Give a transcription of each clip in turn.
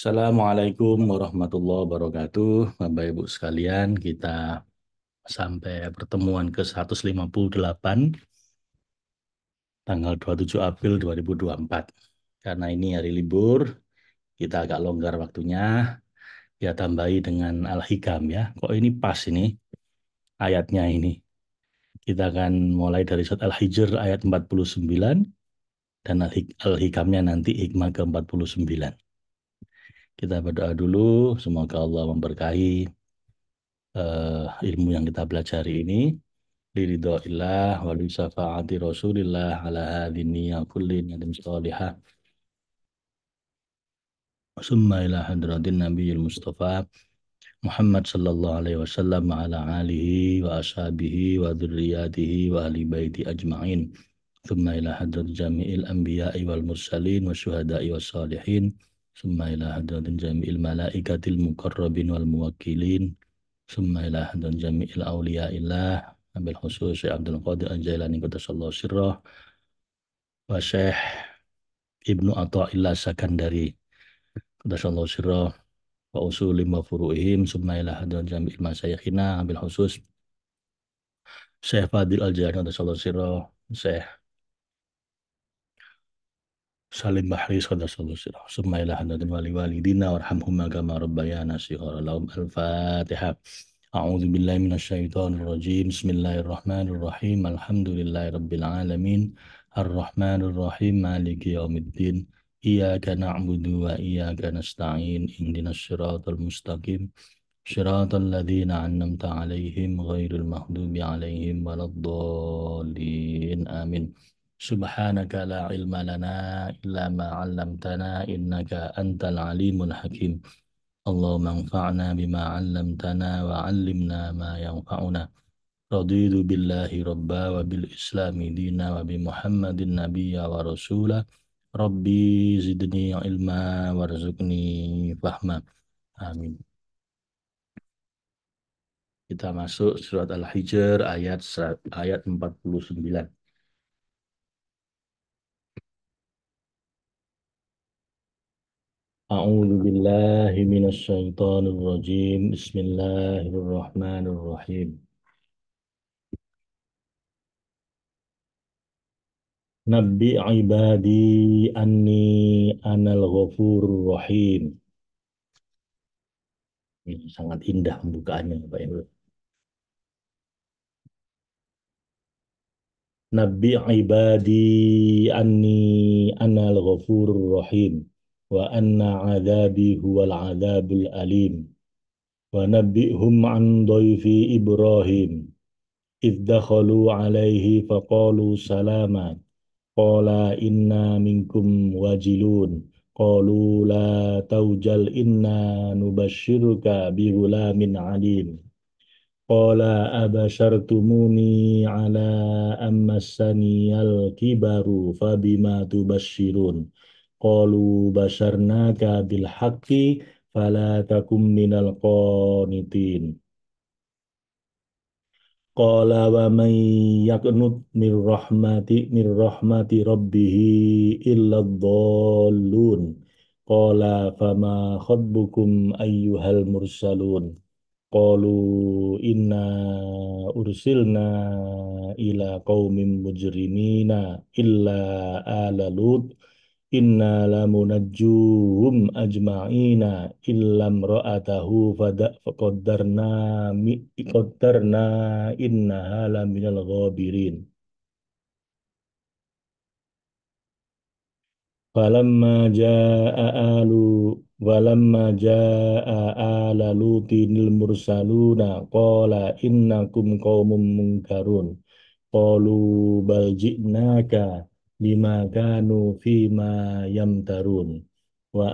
Assalamualaikum warahmatullahi wabarakatuh. Bapak Ibu sekalian, kita sampai pertemuan ke-158 tanggal 27 April 2024. Karena ini hari libur, kita agak longgar waktunya. Ya tambahi dengan Al-Hikam ya. Kok ini pas ini ayatnya ini. Kita akan mulai dari surat Al-Hijr ayat 49 dan Al-Hikamnya nanti hikmah ke-49. Kita berdoa dulu, semoga Allah memberkahi ilmu yang kita pelajari ini liridhoillah wa li syafaati rasulillah ala hadini ya kullin yadim salihah summa ila hadratin nabiyil mustafa Muhammad sallallahu alaihi wasallam wa ala alihi wa ashabihi wa dzurriyyatihi wa ahli baiti ajma'in summa ila hadrat jami'il anbiya'i wal mursalin wa syuhada'i was salihin summa ila hadratin jami'il malaikatil muqarrabin wal muwakkilin summa ila hadrat jami'il awliya'illah Abil khusus Syekh Abdul Qadir Al-Jailani Qaddasallahu sirrah wa Syekh Ibnu Athaillah Sakandari Qaddasallahu sirrah wa usulim wa furu'ihim summa ila hadrat jami'il masyayikhina Abil khusus Syekh Fadil Al-Jailani Qaddasallahu sirrah Syekh Salim Bahris Qaddasallahu sirrah summa ila hadratin wali walidina warhamhumma kama rabbayana shighara lahum al-fatihah. A'udzu billahi minasyaitonir rajim. Bismillahirrahmanirrahim. Alhamdulillahi rabbil alamin. Arrahmanir rahim. Maliki yaumiddin. Iyyaka na'budu wa iyyaka nasta'in. Ihdinas siratal mustaqim. Siratal ladzina an'amta 'alaihim ghairil maghdubi 'alaihim waladdallin. Amin. Subhanaka la ilma lana illa ma 'allamtana innaka antal alimul hakim. Allahumma anfa'na bima 'allamtana wa 'allimna ma yanfa'una. Raditu billahi rabba wa bil islami dina wa bi Muhammadin nabiyya wa rasula. Rabbi zidni ilma warzuqni fahma. Amin. Kita masuk surat Al-Hijr ayat 49. A'udzu billahi minasy syaithanir rajim. Bismillahirrahmanirrahim. Nabi ibadi anni anal ghafurur rahim. Ini sangat indah pembukaannya, Pak Ibu. Nabi ibadi anni anal ghafurur rahim wa anna adabi huwal adabul alim wa nabbi'hum an dhaifi Ibrahim idh dakhalu alaihi faqalu salama qala inna minkum wajilun qalu la taujal inna nubashiruka bi ghulamin alim qala abashartumuni ala ammassaniyal kibaru fabima tubashirun qalu basharnaka bil haqqi fala takum minal qanitin qala wa man yaqnut min rahmati rabbih illa dhallun qala fama khatbukum ayyuhal mursalun qalu inna ursilna ila qaumin mujrimina illa ala lut inna lamunajjuhum ajma'ina illam ra'atahu qaddarna innaha laminal ghabirin. Falamma jaa'a alu Walamma jaa'a ala lutinil mursaluna qala innakum qaumun munkarun qalu bal ji'naka bima kanu fima yamtarun wa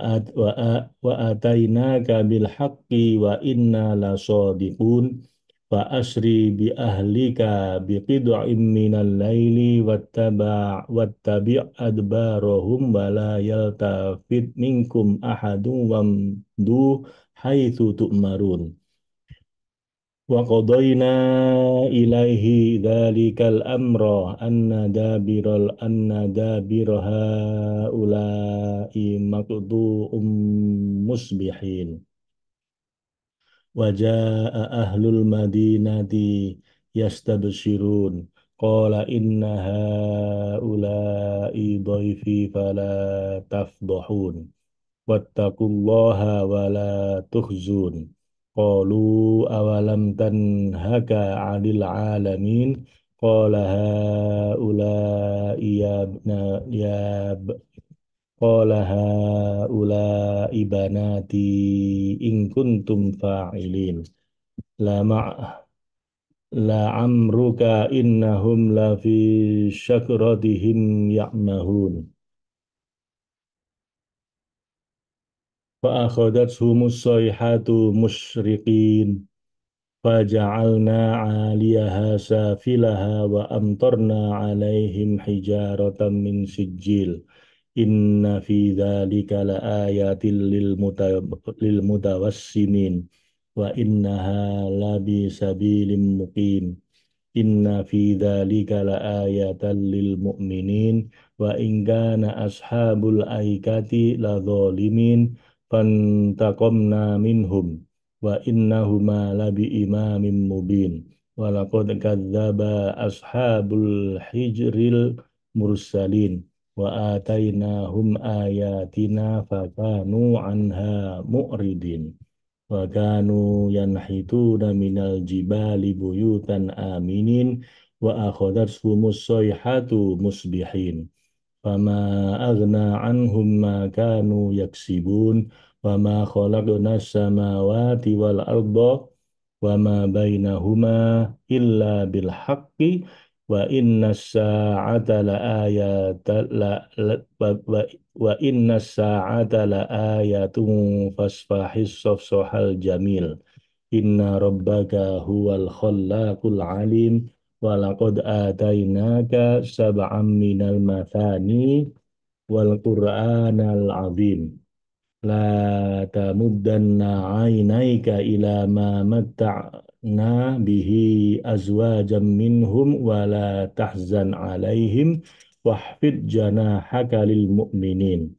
atainaka bil haqqi wa inna lasadiqun fa asri bi ahlika bi qid'in minal laili wattabi' adbarahum wa la yaltafit minkum ahadun wamdu haitsu tu'marun wa qadayna ilaihi dzalikal amra anna dabira مقطوع مصبحين وجاء أهل المدينة يستبشرون قال إن هؤلاء ضيفي فلا تفضحون واتقوا الله ولا تخزون قالوا أولم تنهك عن العالمين قال هؤلاء قال هؤلاء بناتي إن كنتم فاعلين لا مع لعمرك إنهم لفي شكرتهم يعمهون فأخذتهم الصيحة مشرقين فجعلنا عاليها سافلها وأمطرنا عليهم حجارة من سجيل إن في ذلك لآيات للمتوسمين وإنها لبسبيل مقيم إن في ذلك لآية للمؤمنين وإن كان أصحاب الأيكة لظالمين فانتقمنا منهم وإنهما لبإمام مبين ولقد كذب أصحاب الحجر المرسلين وآتيناهم آياتنا فكانوا عنها معرضين وكانوا ينحتون من الجبال بيوتا آمنين وأخذتهم الصيحة مصبحين فما أغنى عنهم ما كانوا يكسبون وما خلقنا السماوات والأرض وما بينهما إلا بالحق وإن الساعة لآية وإن الساعة لآية فاصفح الصفصح الجميل إن ربك هو الخلاق العليم ولقد آتيناك سبعا من المثاني والقرآن العظيم لا تمدن عينيك إلى ما متعنا به أزواجا منهم ولا تحزن عليهم واحفظ جناحك للمؤمنين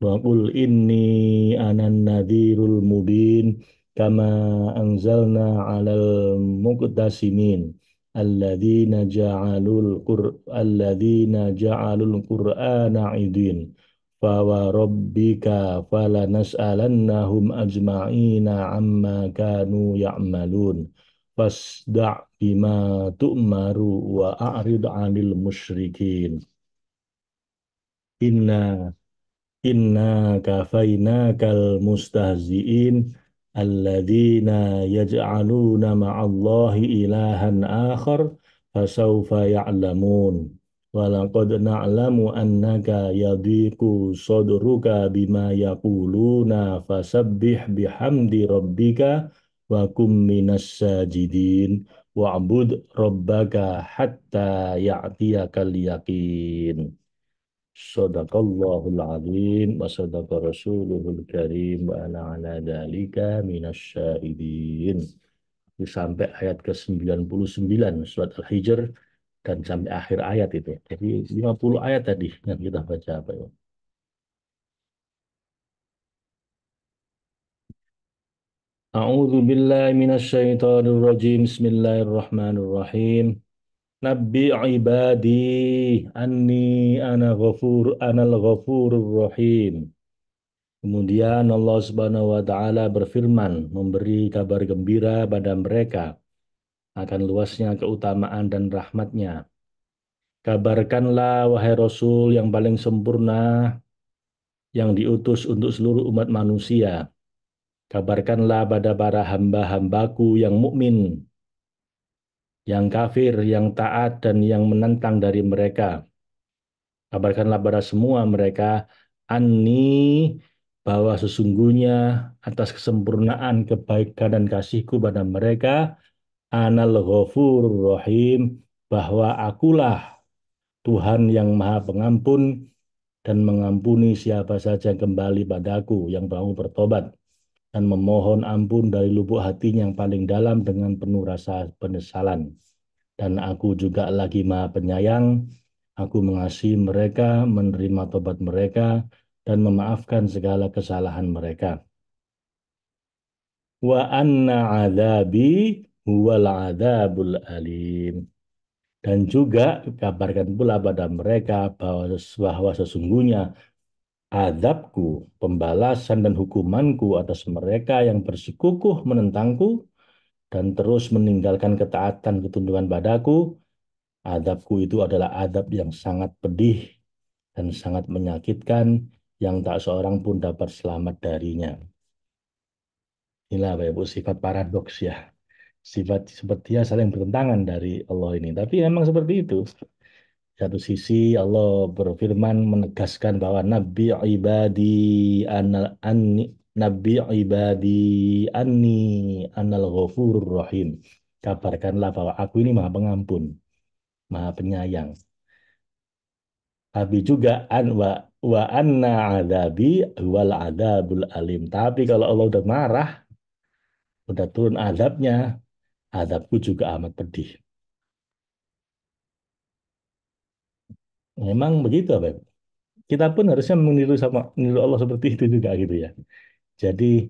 وقل إني أنا النذير المبين كما أنزلنا على المقتسمين الذين جعلوا القرآن عضين فوربك فلنسألنهم أجمعين عما كانوا يعملون فاصدع بما تؤمر وأعرض عن المشركين إنا Inna kafainakal mustahzi'in alladzina yaj'aluna ma'allahi ilahan akhar fasawfa ya'lamun walaqad na'lamu annaka yadhiqu sadruka bima yaquluna fasabbih bihamdi rabbika wa kum minas sajidin wa'bud rabbaka hatta ya'tiyakal yaqin. Sadaqallahul azim wa sadaqa rasuluhul karim wa ana ala dzalika minasyahidin. Itu sampai ayat ke-99 surat Al-Hijr dan sampai akhir ayat itu. Jadi 50 ayat tadi yang kita baca apa ya. A'udzu billahi minasyaitonir rajim. Bismillahirrahmanirrahim. Nabi ibadi anni anal ghafurur rahim. Kemudian Allah Subhanahu wa taala berfirman memberi kabar gembira pada mereka akan luasnya keutamaan dan rahmatnya. Kabarkanlah wahai Rasul yang paling sempurna yang diutus untuk seluruh umat manusia. Kabarkanlah pada para hamba-hambaku yang mukmin, yang kafir, yang taat dan yang menentang dari mereka. Kabarkanlah pada semua mereka, Anni, bahwa sesungguhnya atas kesempurnaan kebaikan dan kasihku pada mereka, Anal Ghafurur Rahim, bahwa akulah Tuhan yang Maha Pengampun dan mengampuni siapa saja yang kembali padaku, yang mau bertobat dan memohon ampun dari lubuk hatinya yang paling dalam dengan penuh rasa penyesalan. Dan aku juga lagi Maha Penyayang. Aku mengasihi mereka, menerima tobat mereka, dan memaafkan segala kesalahan mereka. Wa anna adzabi huwal adzabul alim. Dan juga kabarkan pula pada mereka bahwa sesungguhnya azabku, pembalasan dan hukumanku atas mereka yang bersikukuh menentangku dan terus meninggalkan ketaatan ketundukan padaku, azabku itu adalah azab yang sangat pedih dan sangat menyakitkan yang tak seorang pun dapat selamat darinya. Inilah Bapak Ibu sifat paradoks ya. Sifat sepertinya saling bertentangan dari Allah ini. Tapi memang seperti itu. Satu sisi Allah berfirman menegaskan bahwa anni Nabi ibadi anni anal ghafurur rahim. Kabarkanlah bahwa aku ini Maha Pengampun, Maha Penyayang. Tapi juga wa anna adabi wal adabul alim. Tapi kalau Allah udah marah, udah turun adabnya, adabku juga amat pedih. Memang begitu apa? Kita pun harusnya meniru Allah seperti itu juga gitu ya. Jadi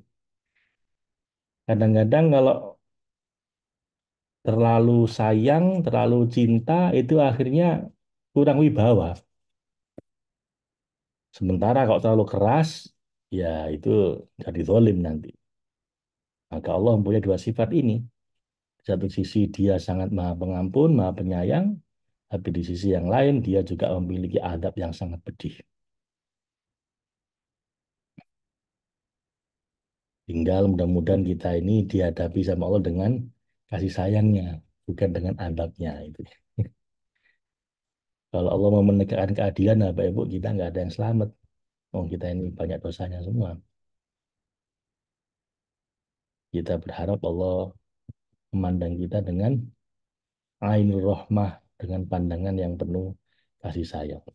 kadang-kadang kalau terlalu sayang, terlalu cinta itu akhirnya kurang wibawa. Sementara kalau terlalu keras, ya itu jadi zalim nanti. Maka Allah mempunyai dua sifat ini. Di satu sisi dia sangat maha pengampun, maha penyayang, tapi di sisi yang lain dia juga memiliki adab yang sangat pedih. Tinggal mudah-mudahan kita ini dihadapi sama Allah dengan kasih sayangnya, bukan dengan adabnya itu. Kalau Allah mau menegakkan keadilan, Bapak Ibu, kita nggak ada yang selamat. Oh, kita ini banyak dosanya semua. Kita berharap Allah memandang kita dengan ainur rahmah, dengan pandangan yang penuh kasih sayang.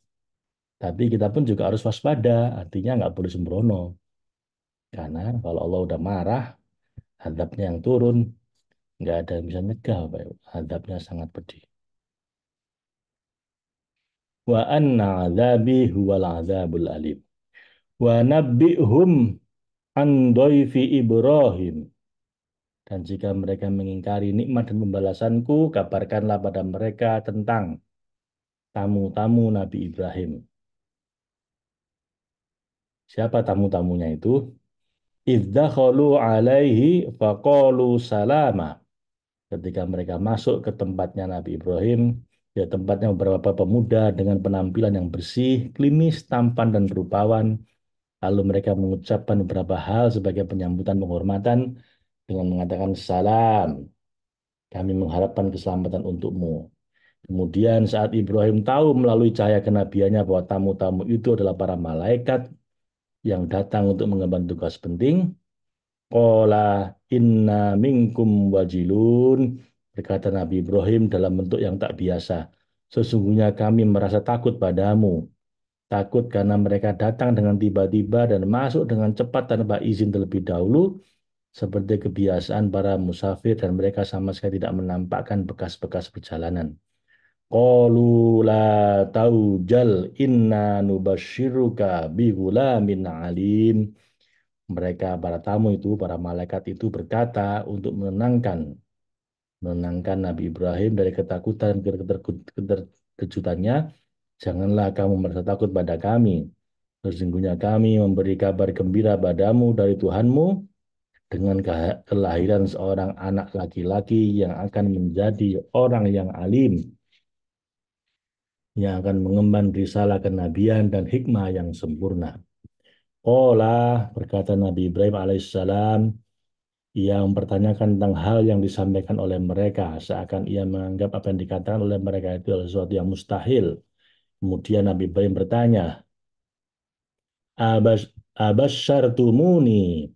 Tapi kita pun juga harus waspada, artinya nggak boleh sembrono. Karena kalau Allah udah marah, hadapnya yang turun, nggak ada yang bisa nyegah, Bapak Ibu. Hadapnya sangat pedih. Wa anna azabi huwal azabul alim. Wa nabbi'hum an dhaifi Ibrahim. Dan jika mereka mengingkari nikmat dan pembalasanku, kabarkanlah pada mereka tentang tamu-tamu Nabi Ibrahim. Siapa tamu-tamunya itu? Idzakhalu alaihi faqalu salama. Ketika mereka masuk ke tempatnya Nabi Ibrahim, ya tempatnya beberapa pemuda dengan penampilan yang bersih, klimis, tampan, dan rupawan. Lalu mereka mengucapkan beberapa hal sebagai penyambutan penghormatan dengan mengatakan salam. Kami mengharapkan keselamatan untukmu. Kemudian saat Ibrahim tahu melalui cahaya kenabiannya bahwa tamu-tamu itu adalah para malaikat yang datang untuk mengemban tugas penting, qala inna minkum wajilun, berkata Nabi Ibrahim dalam bentuk yang tak biasa. Sesungguhnya kami merasa takut padamu. Takut karena mereka datang dengan tiba-tiba dan masuk dengan cepat tanpa izin terlebih dahulu, seperti kebiasaan para musafir dan mereka sama sekali tidak menampakkan bekas-bekas perjalanan. Qalu la taujal inna nubashiruka bi ghulamin alim. Mereka para tamu itu, para malaikat itu berkata untuk menenangkan Nabi Ibrahim dari ketakutan keterkejutannya, janganlah kamu merasa takut pada kami. Sesungguhnya kami memberi kabar gembira padamu dari Tuhanmu dengan kelahiran seorang anak laki-laki yang akan menjadi orang yang alim, yang akan mengemban risalah kenabian dan hikmah yang sempurna. Qala, berkata Nabi Ibrahim alaihissalam, ia mempertanyakan tentang hal yang disampaikan oleh mereka, seakan ia menganggap apa yang dikatakan oleh mereka itu adalah sesuatu yang mustahil. Kemudian Nabi Ibrahim bertanya, Abas, abasyartumuni.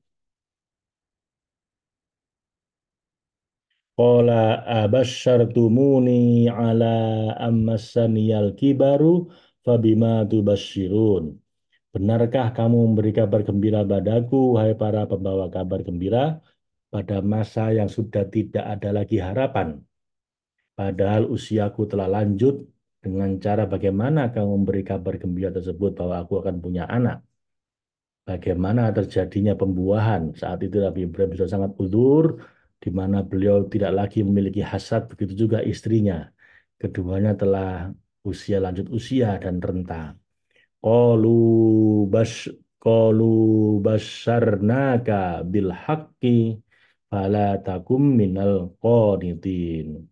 Qala abasyartumuni ala ammassaniyal kibaru fabima tubasyirun. Benarkah kamu memberi kabar gembira padaku, hai para pembawa kabar gembira, pada masa yang sudah tidak ada lagi harapan? Padahal usiaku telah lanjut, dengan cara bagaimana kamu memberi kabar gembira tersebut bahwa aku akan punya anak? bagaimana terjadinya pembuahan. Saat itu Nabi Ibrahim sudah sangat uzur, di mana beliau tidak lagi memiliki hasad, begitu juga istrinya. Keduanya telah lanjut usia dan renta. Qalu bas qalu basyarnaka bil haqqi fala takum minal qanitin.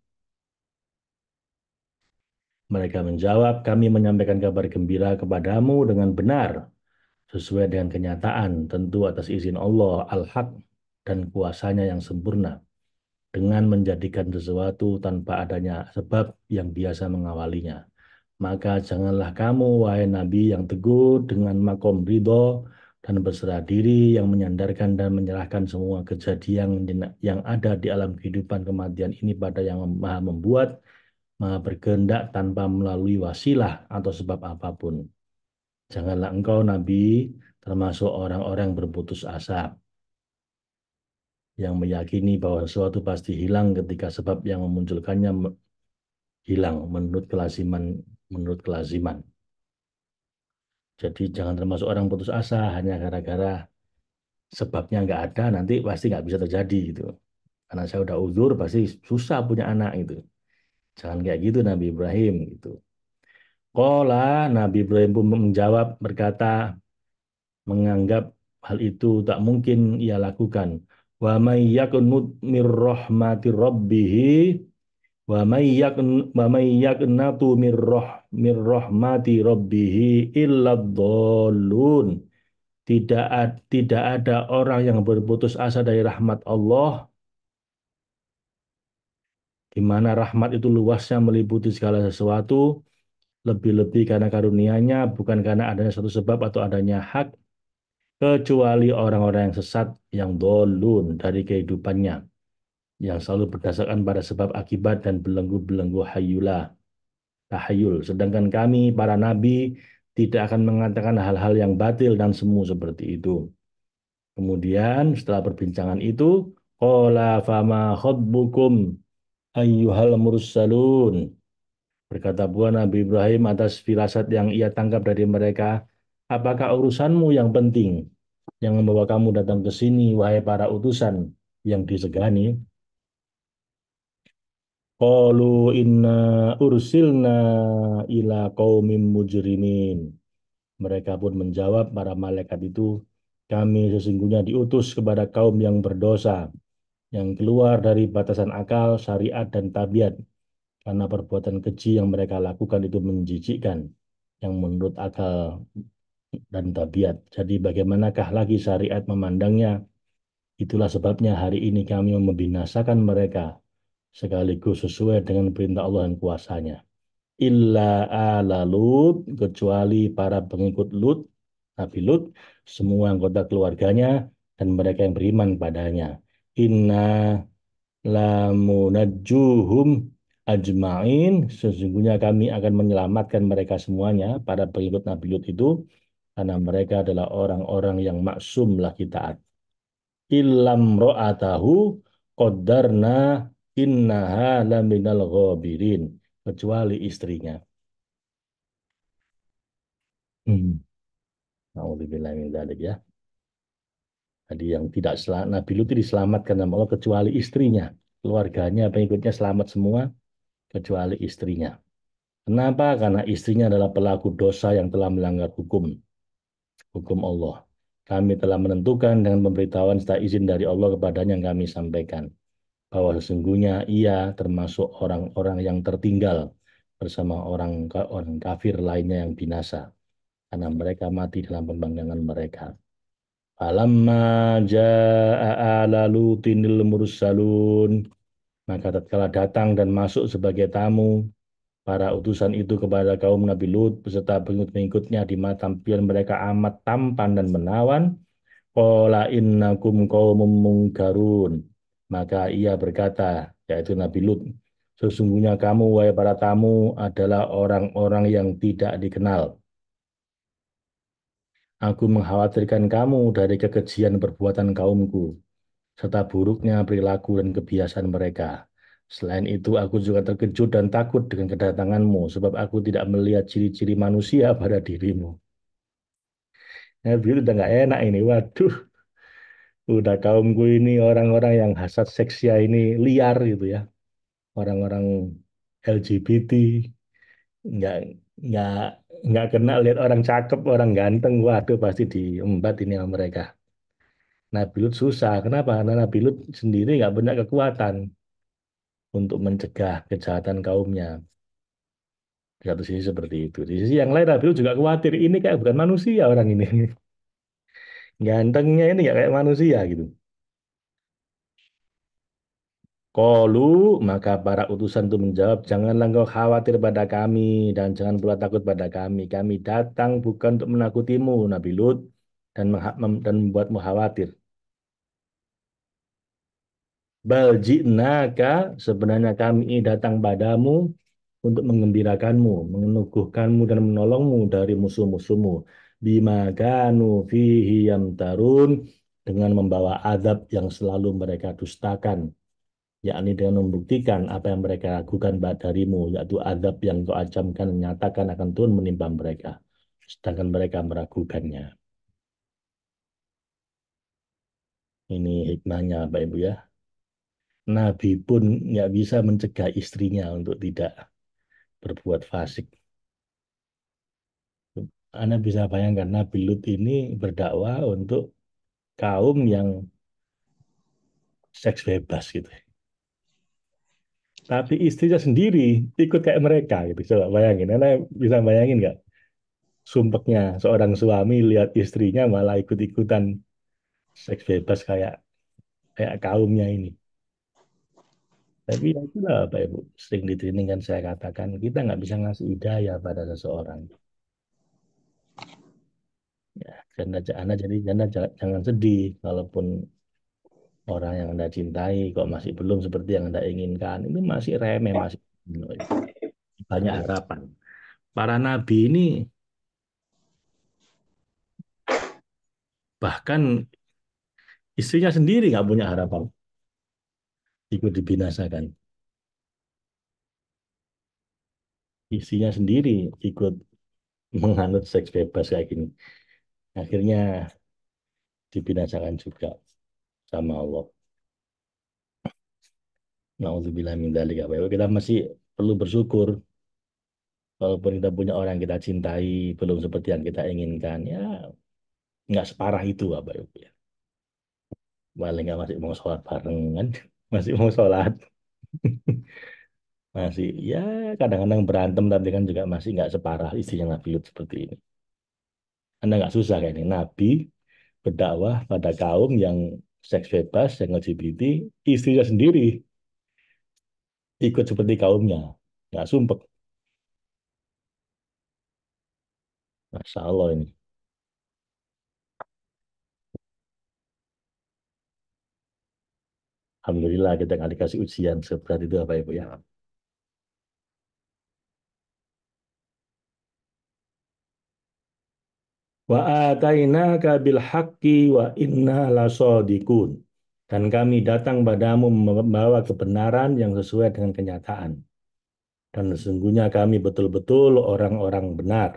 Mereka menjawab, kami menyampaikan kabar gembira kepadamu dengan benar, sesuai dengan kenyataan, tentu atas izin Allah, Al-Haq, dan kuasanya yang sempurna, dengan menjadikan sesuatu tanpa adanya sebab yang biasa mengawalinya. Maka janganlah kamu, wahai Nabi, yang teguh dengan makom ridho dan berserah diri, yang menyandarkan dan menyerahkan semua kejadian yang ada di alam kehidupan kematian ini pada yang maha membuat, maha berkehendak tanpa melalui wasilah atau sebab apapun. Janganlah engkau, Nabi, termasuk orang-orang berputus asa, yang meyakini bahwa sesuatu pasti hilang ketika sebab yang memunculkannya hilang menurut kelaziman. Jadi jangan termasuk orang putus asa hanya gara-gara sebabnya nggak ada, nanti pasti nggak bisa terjadi gitu. Karena saya udah uzur, pasti susah punya anak gitu. Jangan kayak gitu Nabi Ibrahim gitu. Qala, Nabi Ibrahim pun menjawab berkata, menganggap hal itu tak mungkin ia lakukan. Wa may yaqnut mir rahmati rabbih wa may yaqnatu mir rahmati rabbih illa dhallun. Tidak ada orang yang berputus asa dari rahmat Allah, di mana rahmat itu luasnya meliputi segala sesuatu, lebih-lebih karena karunia-Nya, bukan karena adanya satu sebab atau adanya hak, kecuali orang-orang yang sesat, yang dolun dari kehidupannya, yang selalu berdasarkan pada sebab akibat dan belenggu-belenggu tahayul. Sedangkan kami, para nabi, tidak akan mengatakan hal-hal yang batil dan semu seperti itu. Kemudian setelah perbincangan itu, qala fama khatbukum ayyuhal mursalun. Berkata pula Nabi Ibrahim atas firasat yang ia tangkap dari mereka, apakah urusanmu yang penting yang membawa kamu datang ke sini, wahai para utusan yang disegani? Qalu inna ursilna ila qaumin mujrimin. Mereka pun menjawab para malaikat itu, kami sesungguhnya diutus kepada kaum yang berdosa, yang keluar dari batasan akal, syariat, dan tabiat, karena perbuatan keji yang mereka lakukan itu menjijikkan, yang menurut akal dan tabiat. Jadi bagaimanakah lagi syariat memandangnya? Itulah sebabnya hari ini kami membinasakan mereka, sekaligus sesuai dengan perintah Allah dan kuasanya. Illa ala Lut, kecuali para pengikut Lut, Nabi Lut, semua anggota keluarganya, dan mereka yang beriman padanya. Inna lamunajjuhum ajma'in, sesungguhnya kami akan menyelamatkan mereka semuanya, para pengikut Nabi Lut itu, karena mereka adalah orang-orang yang maksum lagi taat. Illam ro'atahu qaddarna innaha laminal ghabirin, kecuali istrinya. Nauzubillah min dzalik ya. Jadi yang tidak Nabi Lut itu diselamatkan sama Allah kecuali istrinya. Keluarganya, pengikutnya selamat semua kecuali istrinya. Kenapa? Karena istrinya adalah pelaku dosa yang telah melanggar hukum Allah. Kami telah menentukan dengan pemberitahuan serta izin dari Allah kepadanya yang kami sampaikan, bahwa sesungguhnya ia termasuk orang-orang yang tertinggal bersama orang kafir lainnya yang binasa, karena mereka mati dalam pembangkangan mereka. Falamma jaa ala lutinil mursalun, maka tatkala datang dan masuk sebagai tamu para utusan itu kepada kaum Nabi Lut beserta pengikut-pengikutnya, di mana tampilan mereka amat tampan dan menawan, qala innakum qaumun munkarun, maka ia berkata, yaitu Nabi Lut, sesungguhnya kamu, wahai para tamu, adalah orang-orang yang tidak dikenal. Aku mengkhawatirkan kamu dari kekejian perbuatan kaumku, serta buruknya perilaku dan kebiasaan mereka. Selain itu, aku juga terkejut dan takut dengan kedatanganmu, sebab aku tidak melihat ciri-ciri manusia pada dirimu. Nabi Lut udah nggak enak ini. Waduh, udah kaumku ini orang-orang yang hasad seksnya ini liar gitu ya. Orang-orang LGBT nggak nggak nggak kenal lihat orang cakep, orang ganteng. Waduh, pasti diembat ini sama mereka. Nabi Lut susah. Kenapa? Karena Nabi Lut sendiri nggak punya kekuatan untuk mencegah kejahatan kaumnya. Di satu sisi seperti itu. Di sisi yang lain, Nabi Lut juga khawatir. Ini kayak bukan manusia orang ini. Gantengnya ini nggak kayak manusia gitu. Qalu, maka para utusan itu menjawab, janganlah engkau khawatir pada kami dan jangan pula takut pada kami. Kami datang bukan untuk menakutimu, Nabi Lut, dan dan membuatmu khawatir. Bal ji'naka, sebenarnya kami ini datang padamu untuk mengembirakanmu, meneguhkanmu dan menolongmu dari musuh-musuhmu. Bima kanu fihi yamtarun, dengan membawa azab yang selalu mereka dustakan, yakni dengan membuktikan apa yang mereka lakukan darimu, yaitu azab yang kau ancamkan, menyatakan akan turun menimpa mereka. Sedangkan mereka meragukannya. Ini hikmahnya, Pak Ibu ya. Nabi pun nggak bisa mencegah istrinya untuk tidak berbuat fasik. Anda bisa bayangkan Nabi Lut ini berdakwah untuk kaum yang seks bebas gitu. Tapi istrinya sendiri ikut kayak mereka gitu. Coba bayangin, Anda bisa bayangin nggak? Sumpeknya seorang suami lihat istrinya malah ikut-ikutan seks bebas kayak kayak kaumnya ini. Tapi ya itulah Pak Ibu, sering di training kan saya katakan, kita nggak bisa ngasih hidayah pada seseorang. Ya, Anda jadi Anda jangan sedih, kalaupun orang yang Anda cintai kok masih belum seperti yang Anda inginkan. Ini masih remeh, masih banyak harapan. Para nabi ini bahkan istrinya sendiri nggak punya harapan ikut dibinasakan. Istrinya sendiri ikut menganut seks bebas kayak gini. Akhirnya dibinasakan juga sama Allah. Nauzubillah min dzalik. Kita masih perlu bersyukur walaupun kita punya orang yang kita cintai belum seperti yang kita inginkan. Ya, nggak separah itu Bapak Ibu ya. Paling nggak masih mau sholat bareng kan, masih mau sholat. Masih ya kadang-kadang berantem tapi kan juga masih nggak separah istrinya Nabi Lut seperti ini. Anda nggak susah kayak ini. Nabi berdakwah pada kaum yang seks bebas, yang LGBT, istrinya sendiri ikut seperti kaumnya. Nggak sumpek. Masya Allah ini. Alhamdulillah kita nggak dikasih ujian seberat itu apa Ibu ya. Wa atainaka bil haqqi wa inna lasadiqun. Dan kami datang padamu membawa kebenaran yang sesuai dengan kenyataan. Dan sesungguhnya kami betul-betul orang-orang benar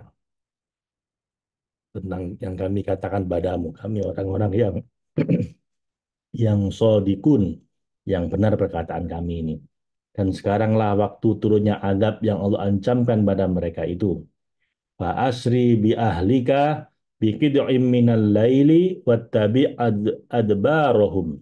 tentang yang kami katakan padamu. Kami orang-orang yang yang sodikun, yang benar perkataan kami ini. Dan sekaranglah waktu turunnya adab yang Allah ancamkan pada mereka itu. Fa asri bi ahlika bi qid'im minal laili wattabi adbarahum.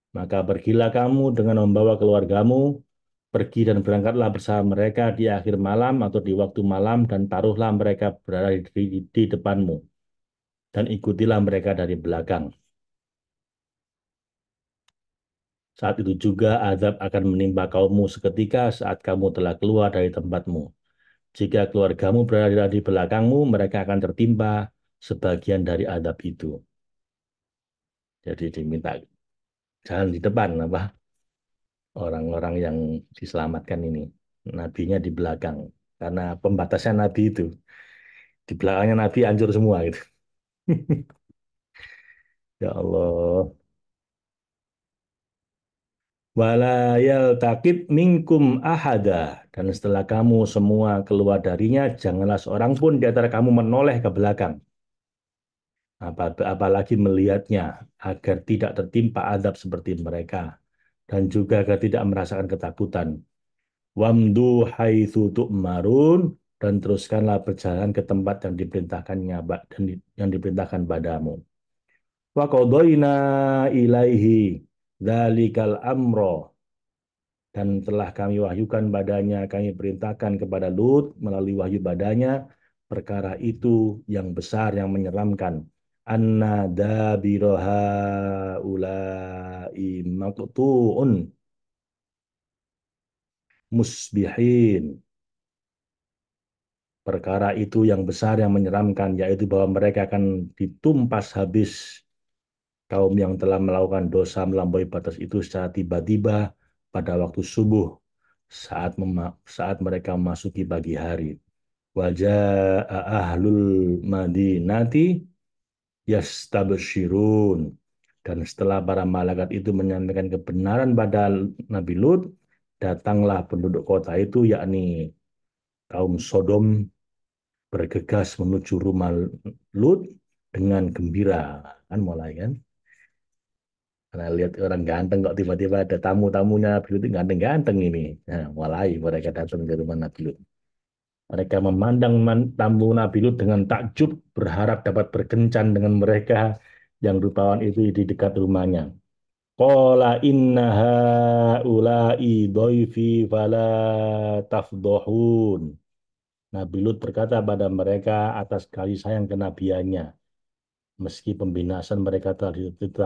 Maka pergilah kamu dengan membawa keluargamu, pergi dan berangkatlah bersama mereka di akhir malam atau di waktu malam dan taruhlah mereka berada di depanmu dan ikutilah mereka dari belakang. Saat itu juga azab akan menimpa kaummu seketika saat kamu telah keluar dari tempatmu. Jika keluargamu berada di belakangmu, mereka akan tertimpa sebagian dari azab itu. Jadi diminta jalan di depan apa orang-orang yang diselamatkan ini. Nabinya di belakang. Karena pembatasan Nabi itu. Di belakangnya Nabi hancur semua gitu. Ya Allah. Wala yaltaqit minkum ahada. Dan setelah kamu semua keluar darinya, janganlah seorang pun di antara kamu menoleh ke belakang. apalagi melihatnya, agar tidak tertimpa azab seperti mereka, dan juga agar tidak merasakan ketakutan. Wamdu haitsu tu'marun, dan teruskanlah berjalan ke tempat yang diperintahkannya dan yang diperintahkan padamu. Wa qadaina ilaihi dzalikal amro, dan telah kami wahyukan padanya, kami perintahkan kepada Lut melalui wahyu padanya perkara itu yang besar, yang menyeramkan. Anna dabiro haula'i maqtu'un musbihin. Perkara itu yang besar, yang menyeramkan, yaitu bahwa mereka akan ditumpas habis kaum yang telah melakukan dosa melampaui batas itu secara tiba-tiba pada waktu subuh, saat mereka memasuki pagi hari. Wajah ahlul madinati yastabshirun, dan setelah para malaikat itu menyampaikan kebenaran pada Nabi Lut, datanglah penduduk kota itu, yakni kaum Sodom, bergegas menuju rumah Lut dengan gembira. Kan mulai kan, karena lihat orang ganteng kok tiba-tiba ada tamu-tamunya Nabi Lut, ganteng-ganteng ini. Nah, mulai mereka datang ke rumah Nabi Lut. Mereka memandang tamu Nabi Lut dengan takjub, berharap dapat berkencan dengan mereka yang rupawan itu di dekat rumahnya. Qala inna haula'i dhaifi fala tafdohun. Nabi Lut berkata pada mereka atas kasih sayang kenabiannya, meski pembinasan mereka telah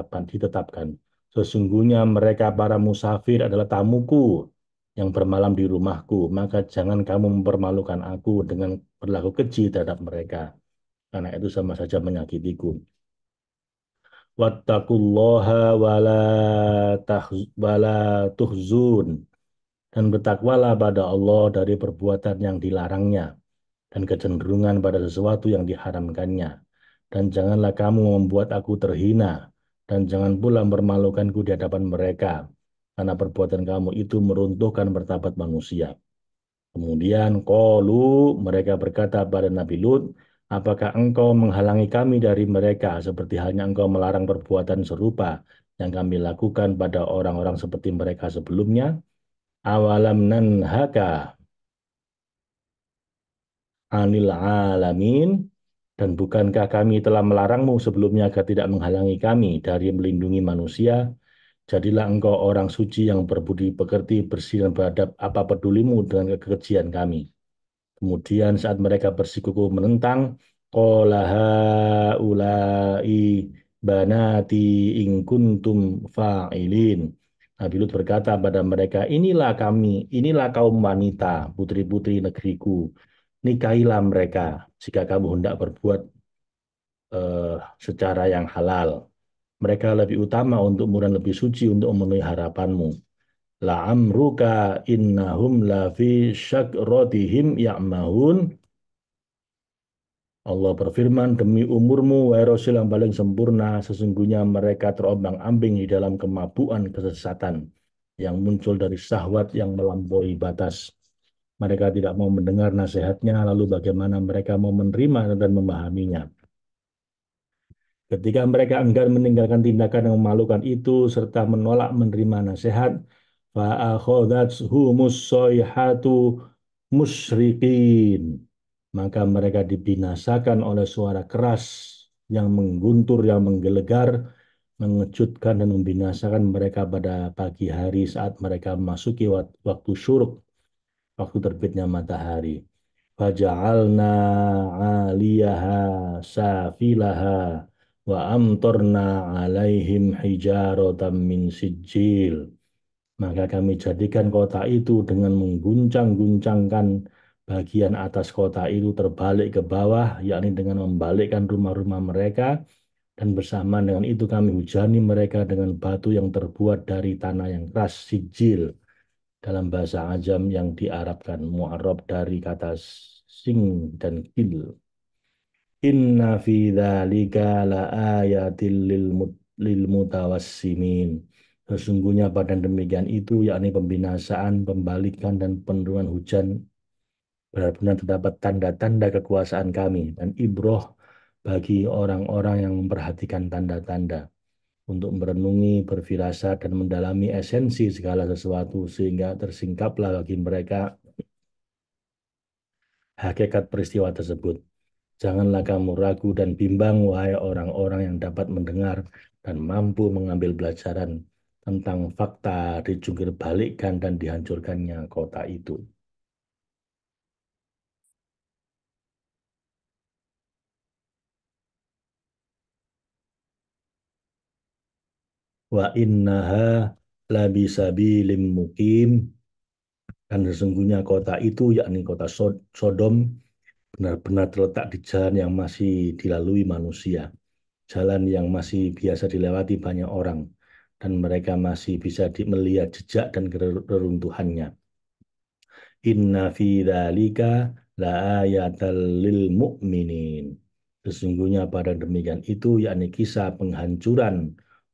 ditetapkan. Sesungguhnya mereka para musafir adalah tamuku yang bermalam di rumahku, maka jangan kamu mempermalukan aku dengan berlaku keji terhadap mereka, karena itu sama saja menyakitiku. Wattaqullaha wala tuhzun, dan bertakwalah pada Allah dari perbuatan yang dilarangnya dan kecenderungan pada sesuatu yang diharamkannya. Dan janganlah kamu membuat aku terhina, dan jangan pula mempermalukanku di hadapan mereka, karena perbuatan kamu itu meruntuhkan martabat manusia. Kemudian qalu, mereka berkata pada Nabi Lut, apakah engkau menghalangi kami dari mereka seperti halnya engkau melarang perbuatan serupa yang kami lakukan pada orang-orang seperti mereka sebelumnya? Awalam nanhaka anil alamin, dan bukankah kami telah melarangmu sebelumnya agar tidak menghalangi kami dari melindungi manusia? Jadilah engkau orang suci yang berbudi pekerti, bersih dan beradab, apa pedulimu dengan kekejian kami? Kemudian saat mereka bersikukuh menentang, qala haula'i banati in kuntum fa'ilin. Nabi Lut berkata pada mereka, inilah kaum wanita, putri-putri negeriku. Nikahilah mereka jika kamu hendak berbuat eh, secara yang halal. Mereka lebih utama untukmu dan lebih suci untuk memenuhi harapanmu. La'amruka innahum lafi syakratihim ya'mahun. Allah berfirman, demi umurmu, wahai Rasul yang paling sempurna, sesungguhnya mereka terombang-ambing di dalam kemabuan kesesatan yang muncul dari syahwat yang melampaui batas. Mereka tidak mau mendengar nasihatnya, lalu bagaimana mereka mau menerima dan memahaminya. Ketika mereka enggan meninggalkan tindakan yang memalukan itu serta menolak menerima nasihat, fa'akhodathumus soyhatu musyrikin. Maka mereka dibinasakan oleh suara keras yang mengguntur, yang menggelegar, mengejutkan dan membinasakan mereka pada pagi hari saat mereka memasuki waktu syuruk, waktu terbitnya matahari. Faja'alna 'aliyaha safilaha wa amtorna 'alaihim hijaratan min sijil. Maka kami jadikan kota itu dengan mengguncang-guncangkan bagian atas kota itu terbalik ke bawah, yakni dengan membalikkan rumah-rumah mereka, dan bersamaan dengan itu kami hujani mereka dengan batu yang terbuat dari tanah yang keras, sijil dalam bahasa Ajam yang diarabkan, mu'arab dari kata sing dan kil. Inna fi dzalika laayatil lil mutawassimin. Sesungguhnya pada demikian itu, yakni pembinasaan, pembalikan dan penurunan hujan, benar-benar terdapat tanda-tanda kekuasaan kami dan ibroh bagi orang-orang yang memperhatikan tanda-tanda, untuk merenungi, berfirasat, dan mendalami esensi segala sesuatu sehingga tersingkaplah bagi mereka hakikat peristiwa tersebut. Janganlah kamu ragu dan bimbang, wahai orang-orang yang dapat mendengar dan mampu mengambil pelajaran tentang fakta dijungkir balikkan dan dihancurkannya kota itu. Wa innaha labisabilim mukim, dan sesungguhnya kota itu, yakni kota Sodom, benar-benar terletak di jalan yang masih dilalui manusia, jalan yang masih biasa dilewati banyak orang, dan mereka masih bisa melihat jejak dan keruntuhannya. Inna fi dzalika laayatal lil mu'minin. Sesungguhnya pada demikian itu, yakni kisah penghancuran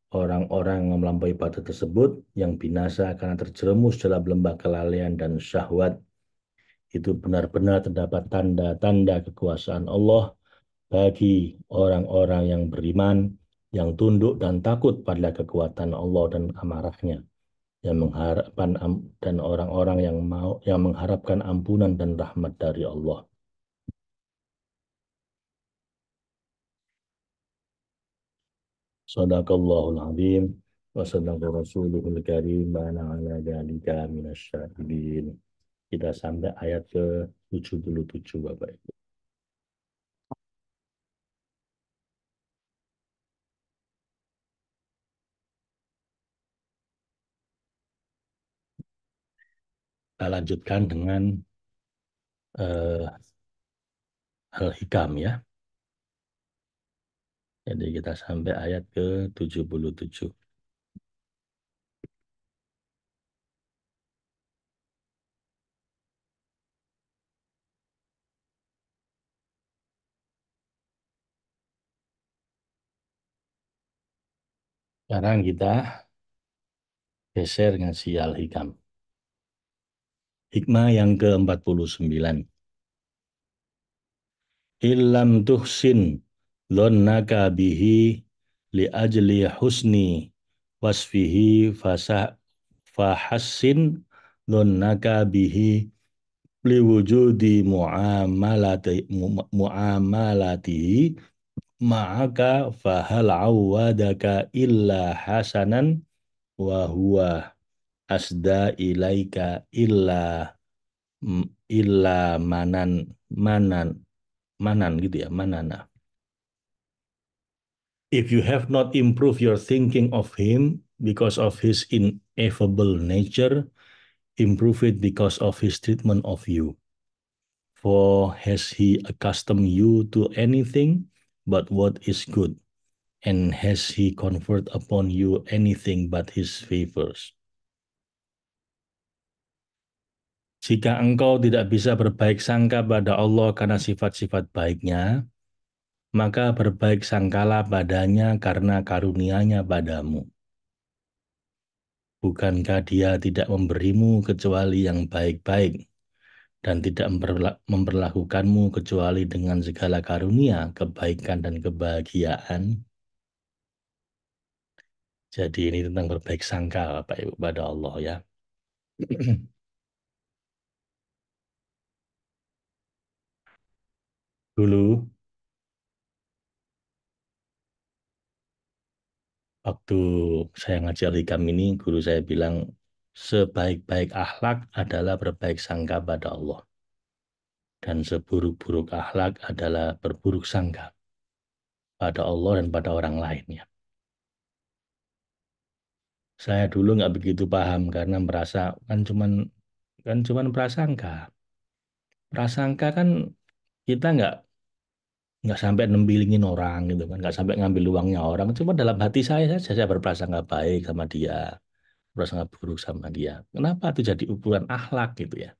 orang-orang yang melampaui batas tersebut yang binasa karena terjerumus dalam lembah kelalaian dan syahwat. Itu benar-benar terdapat tanda-tanda kekuasaan Allah bagi orang-orang yang beriman, yang tunduk dan takut pada kekuatan Allah dan amarahnya, yang mengharapkan dan orang-orang yang mengharapkan ampunan dan rahmat dari Allah. Sadaqallahul azim wa sadaqa rasuluhul karim wa ana ala dzalika minasyahidin. Kita sampai ayat ke 77, Bapak Ibu. Kita lanjutkan dengan eh, Al-Hikam ya. Jadi kita sampai ayat ke 77. Sekarang kita geser ngasih Al-Hikam. Hikmah yang ke-49. Illam tuhsin dhannaka bihi li ajli husni wasfihi fahassin dhannaka bihi li wujudi muamalatihi ma'aka fahal awadaka illa hasanan wa huwa asda ilaika illa manan manan gitu ya, manana. If you have not improved your thinking of him because of his ineffable nature, improve it because of his treatment of you. For has he accustomed you to anything but what is good? And has he conferred upon you anything but his favors? Jika engkau tidak bisa berbaik sangka pada Allah karena sifat-sifat baiknya, maka berbaik sangkalah padanya karena karunia-Nya padamu. Bukankah dia tidak memberimu kecuali yang baik-baik dan tidak memperlakukanmu kecuali dengan segala karunia, kebaikan, dan kebahagiaan? Jadi ini tentang berbaik sangka Bapak Ibu pada Allah ya. Dulu waktu saya ngajar hikam ini, guru saya bilang sebaik-baik akhlak adalah berbaik sangka pada Allah. Dan seburuk-buruk akhlak adalah berburuk sangka pada Allah dan pada orang lainnya. Saya dulu nggak begitu paham karena merasa kan cuman prasangka. Prasangka kan kita nggak sampai nembilingin orang gitu kan, nggak sampai ngambil uangnya orang. Cuma dalam hati saya saja saya berprasangka baik sama dia, berprasangka buruk sama dia. Kenapa itu jadi ukuran akhlak gitu ya?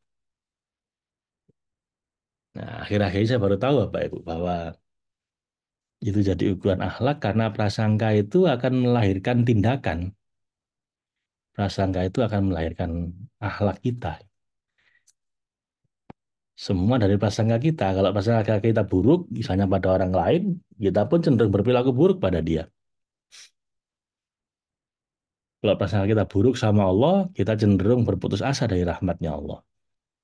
Nah, akhir-akhir ini saya baru tahu Bapak Ibu bahwa itu jadi ukuran akhlak karena prasangka itu akan melahirkan tindakan. Prasangka itu akan melahirkan akhlak kita. Semua dari prasangka kita. Kalau prasangka kita buruk, misalnya pada orang lain, kita pun cenderung berperilaku buruk pada dia. Kalau prasangka kita buruk sama Allah, kita cenderung berputus asa dari rahmatnya Allah.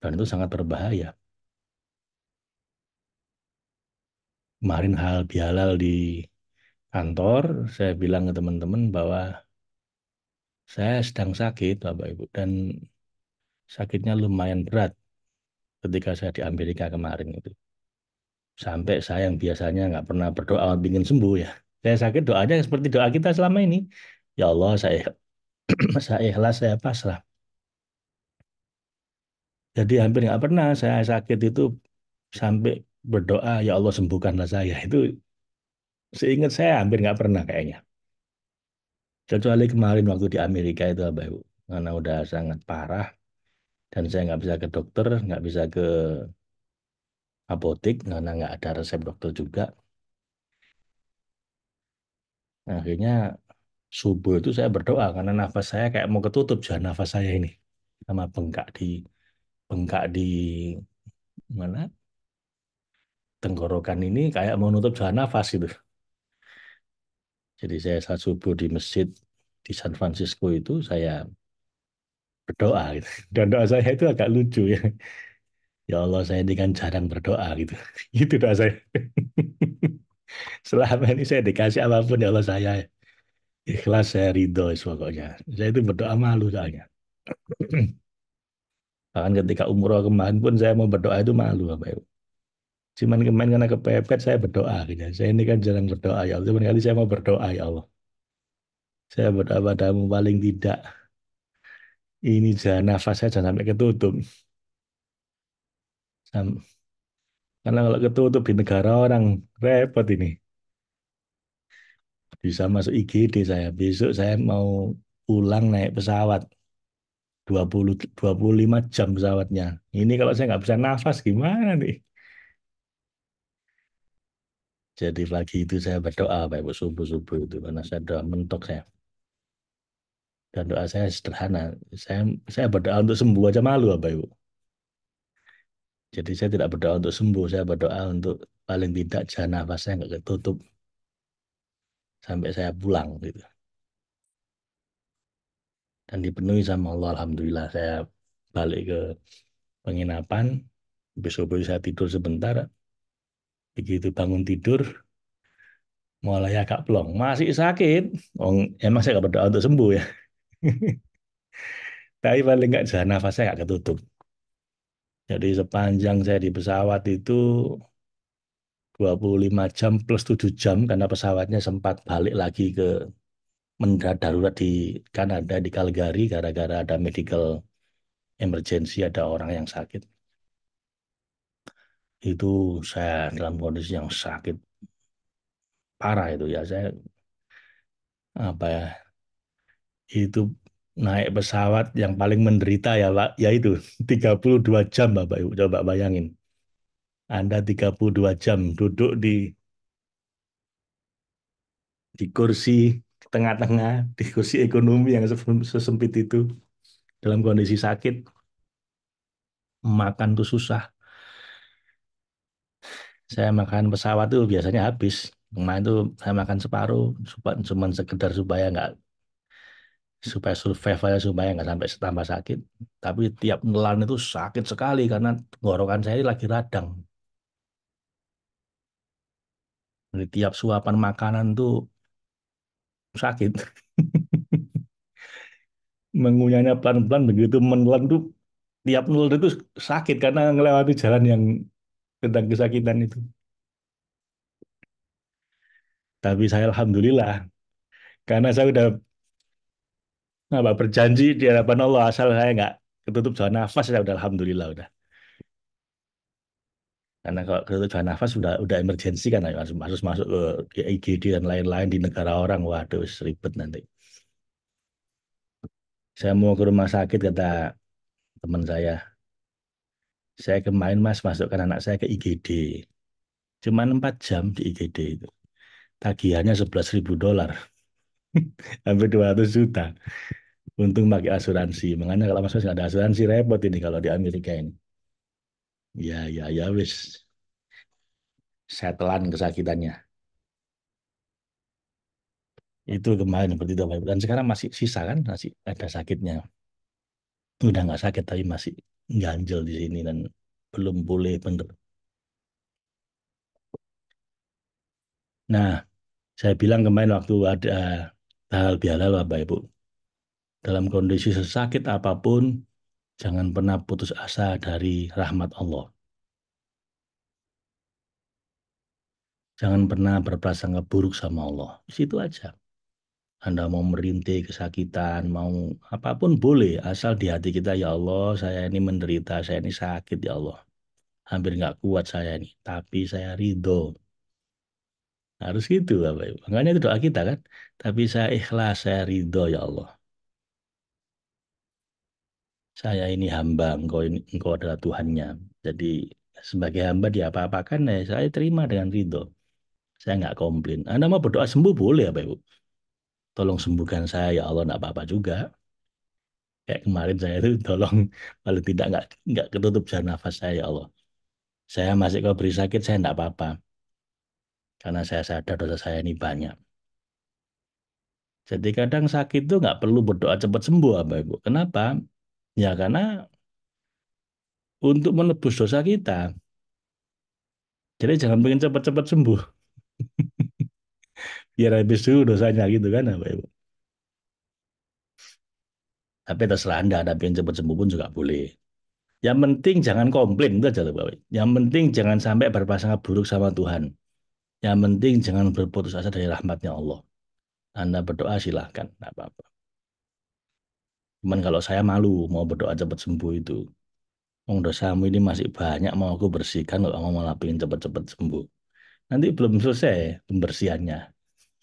Dan itu sangat berbahaya. Kemarin hal bihalal di kantor, saya bilang ke teman-teman bahwa saya sedang sakit, Bapak Ibu, dan sakitnya lumayan berat ketika saya di Amerika kemarin itu. Sampai saya yang biasanya nggak pernah berdoa ingin sembuh ya. Saya sakit doanya seperti doa kita selama ini. Ya Allah, saya saya ikhlas, saya pasrah. Jadi hampir nggak pernah saya sakit itu sampai berdoa, ya Allah sembuhkanlah saya. Itu seingat saya hampir nggak pernah kayaknya. Kecuali kemarin waktu di Amerika itu, Bapak Ibu. Karena udah sangat parah dan saya nggak bisa ke dokter, nggak bisa ke apotek karena nggak ada resep dokter juga. Nah, akhirnya subuh itu saya berdoa karena nafas saya kayak mau ketutup jalan nafas saya ini sama bengkak di mana tenggorokan ini kayak mau nutup jalan nafas gitu. Jadi saya saat subuh di masjid di San Francisco itu saya berdoa gitu. Dan doa saya itu agak lucu ya. Ya Allah saya ini kan jarang berdoa gitu. Itu doa saya. Selama ini saya dikasih apapun ya Allah saya ikhlas saya ridho pokoknya. Saya itu berdoa malu soalnya. Bahkan ketika umroh kemarin pun saya mau berdoa itu malu Bapak Ibu. Cuman kemarin karena kepepet saya berdoa gitu. Saya ini kan jarang berdoa ya Allah. Cuman kali saya mau berdoa ya Allah. Saya berdoa padamu paling tidak ini jangan nafas saya jangan sampai ketutup. Karena kalau ketutup di negara orang repot ini. Bisa masuk IGD saya. Besok saya mau pulang naik pesawat 25 jam pesawatnya. Ini kalau saya nggak bisa nafas gimana nih? Jadi pagi itu saya berdoa Pak Ibu subuh-subuh itu karena saya doa mentok saya. Dan doa saya sederhana. Saya berdoa untuk sembuh aja malu Bapak Ibu. Jadi saya tidak berdoa untuk sembuh, saya berdoa untuk paling tidak jalan nafas saya nggak ketutup sampai saya pulang gitu. Dan dipenuhi sama Allah, Alhamdulillah saya balik ke penginapan, besok saya tidur sebentar, begitu bangun tidur, mulai agak plong, masih sakit. Oh, emang saya nggak berdoa untuk sembuh ya, tapi paling nggak jalan nafas saya nggak ketutup. Jadi sepanjang saya di pesawat itu 25 jam plus 7 jam karena pesawatnya sempat balik lagi ke mendarat darurat di Kanada di Calgary gara-gara ada medical emergency ada orang yang sakit. Itu saya dalam kondisi yang sakit parah itu ya saya apa ya itu naik pesawat yang paling menderita ya Pak yaitu 32 jam Bapak Ibu coba bayangin Anda 32 jam duduk di kursi tengah-tengah di kursi ekonomi yang sesempit itu dalam kondisi sakit makan tuh susah. Saya makan pesawat tuh biasanya habis. Kemarin tuh saya makan separuh, cuma sekedar supaya nggak supaya survive aja supaya nggak sampai tambah sakit. Tapi tiap nelan itu sakit sekali karena tenggorokan saya ini lagi radang. Jadi tiap suapan makanan tuh sakit. Mengunyahnya pelan-pelan begitu menelan tuh tiap nelan itu sakit karena ngelewati jalan yang tentang kesakitan itu. Tapi saya alhamdulillah karena saya udah berjanji di hadapan Allah asal saya nggak ketutup jalan nafas saya udah alhamdulillah udah. Karena kalau ketutupan nafas sudah emergensi kan harus masuk ke IGD dan lain-lain di negara orang, waduh ribet nanti. Saya mau ke rumah sakit kata teman saya kemarin mas masukkan anak saya ke IGD, cuman 4 jam di IGD itu, tagihannya 11.000 dolar, hampir 200 juta. Untung pakai asuransi, makanya kalau mas nggak ada asuransi repot ini kalau di Amerika ini. Ya, ya, ya, wis. Saya telan kesakitannya. Itu kemarin seperti itu, Pak Ibu. Dan sekarang masih sisa kan, masih ada sakitnya. Udah nggak sakit, tapi masih ganjel di sini dan belum boleh bener. Nah, saya bilang kemarin waktu ada hal bihalal, Bapak Ibu. Dalam kondisi sesakit apapun, jangan pernah putus asa dari rahmat Allah. Jangan pernah berprasangka buruk sama Allah. Di situ aja. Anda mau merintih kesakitan, mau apapun boleh, asal di hati kita, ya Allah, saya ini menderita, saya ini sakit, ya Allah. Hampir nggak kuat saya ini, tapi saya ridho. Harus gitu, Bapak Ibu. Makanya itu doa kita kan. Tapi saya ikhlas, saya ridho, ya Allah. Saya ini hamba, engkau adalah Tuhannya. Jadi sebagai hamba dia apa-apakan, ya saya terima dengan ridho. Saya nggak komplain. Anda mau berdoa sembuh boleh, Bapak Ibu. Tolong sembuhkan saya, ya Allah, nggak apa-apa juga. Kayak kemarin saya itu tolong paling tidak nggak ketutup jalan nafas saya, ya Allah. Saya masih kau beri sakit, saya nggak apa-apa. Karena saya sadar dosa saya ini banyak. Jadi kadang sakit itu nggak perlu berdoa cepat sembuh, Bapak Ibu. Kenapa? Ya karena untuk menebus dosa kita. Jadi jangan pengen cepat-cepat sembuh. Biar habis dulu dosanya gitu kan, Bapak Ibu. Tapi terserah Anda, ada pengen cepat sembuh pun juga boleh. Yang penting jangan komplain, itu aja loh, Bapak Ibu. Yang penting jangan sampai berprasangka buruk sama Tuhan. Yang penting jangan berputus asa dari rahmatnya Allah. Anda berdoa silahkan, nggak apa-apa. Cuman kalau saya malu mau berdoa cepat sembuh itu. Wong dosamu ini masih banyak mau aku bersihkan kalau kamu malah pengen cepat-cepat sembuh. Nanti belum selesai pembersihannya.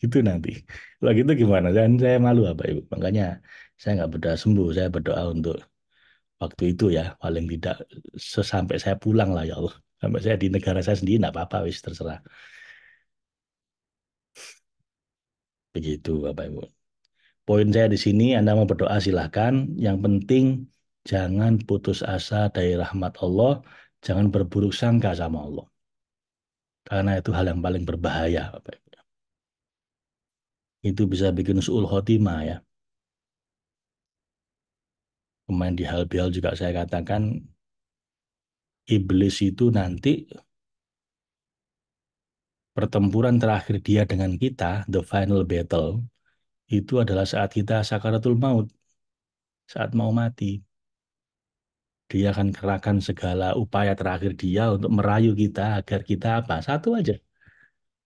Itu nanti. Kalau gitu gimana? Dan saya malu apa Ibu. Makanya saya nggak berdoa sembuh. Saya berdoa untuk waktu itu ya. Paling tidak sesampai saya pulang lah ya Allah. Sampai saya di negara saya sendiri nggak apa-apa. Wis terserah. Begitu Bapak Ibu. Poin saya di sini, Anda mau berdoa silahkan. Yang penting jangan putus asa dari rahmat Allah. Jangan berburuk sangka sama Allah. Karena itu hal yang paling berbahaya, Bapak Ibu. Itu bisa bikin su'ul khotimah ya. Kemarin di hal bihal juga saya katakan, iblis itu nanti pertempuran terakhir dia dengan kita, the final battle, itu adalah saat kita sakaratul maut, saat mau mati. Dia akan kerahkan segala upaya terakhir dia untuk merayu kita agar kita apa? Satu aja,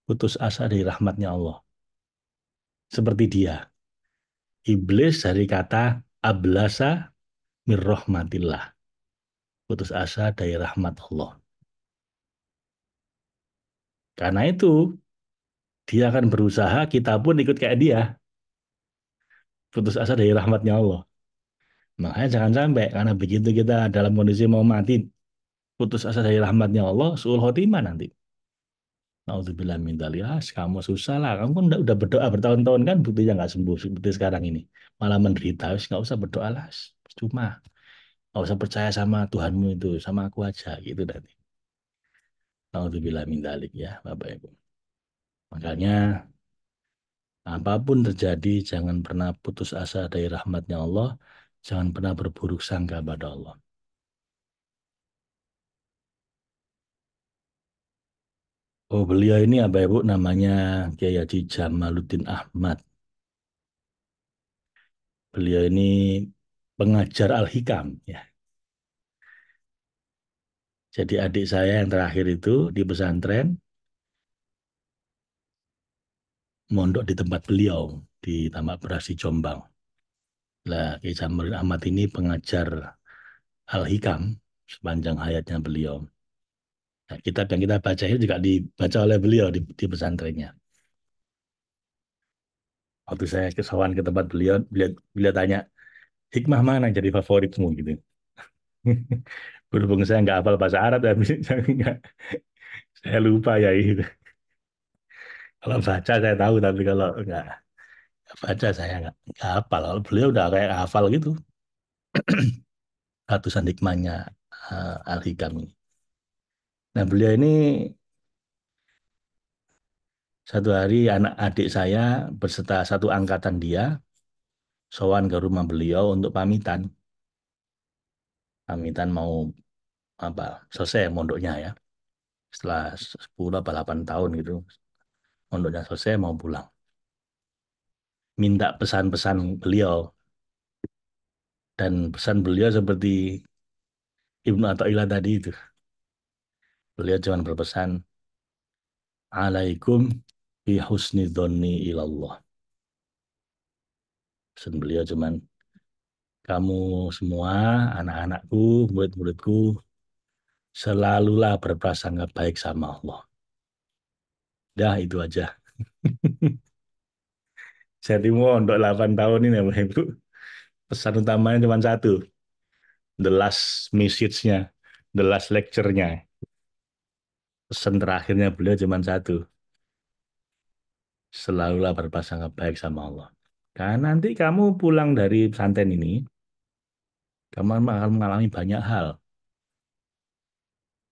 putus asa dari rahmatnya Allah. Seperti dia, iblis dari kata ablasa mirrohmatillah, putus asa dari rahmat Allah. Karena itu, dia akan berusaha, kita pun ikut kayak dia, putus asa dari rahmatnya Allah. Makanya jangan sampai, karena begitu kita dalam kondisi mau mati, putus asa dari rahmatnya Allah, suul khotimah nanti. Naudzubillah min dzalik. Kamu susah lah. Kamu kan udah berdoa bertahun-tahun kan buktinya nggak sembuh seperti sekarang ini. Malah menderita. Wis nggak usah berdoa lah. Cuma nggak usah percaya sama Tuhanmu itu, sama aku aja gitu nanti. Naudzubillah min dzalik ya, Bapak Ibu. Makanya apapun terjadi, jangan pernah putus asa dari rahmatnya Allah. Jangan pernah berburuk sangka pada Allah. Oh, beliau ini apa Ibu namanya Kiai Haji Jamaluddin Ahmad. Beliau ini pengajar Al-Hikam ya. Jadi adik saya yang terakhir itu di pesantren mondok di tempat beliau di Taman Berasi Jombang. Lah, Kiai Jamaluddin Ahmad ini pengajar Al-Hikam sepanjang hayatnya beliau. Nah, kitab yang kita baca ini juga dibaca oleh beliau di pesantrennya. Waktu saya ke sowan ke tempat beliau, beliau tanya, hikmah mana yang jadi favoritmu gitu. Berhubung saya nggak hafal bahasa Arab, tapi saya lupa ya gitu. Kalau baca saya tahu, tapi kalau nggak baca saya nggak hafal. Kalau beliau udah kayak hafal gitu, ratusan hikmahnya Al-Hikam ini. Nah, beliau ini satu hari anak adik saya beserta satu angkatan dia sowan ke rumah beliau untuk pamitan. Pamitan mau apa? Selesai mondoknya ya. Setelah 10 atau 8 tahun gitu, mondoknya selesai mau pulang. Minta pesan-pesan beliau dan pesan beliau seperti Ibnu Athaillah tadi itu. Beliau cuma berpesan, Alaikum bi husni dhonni ilallah. Pesan beliau cuman, kamu semua, anak-anakku, murid-muridku, selalulah berprasangka baik sama Allah. Dah itu aja. Jadi mau untuk 8 tahun ini, Bapak Ibu. Pesan utamanya cuma satu. The last message-nya, the last lecture-nya. Pesan terakhirnya beliau cuma satu. Selalulah berprasangka baik sama Allah. Karena nanti kamu pulang dari pesantren ini, kamu akan mengalami banyak hal.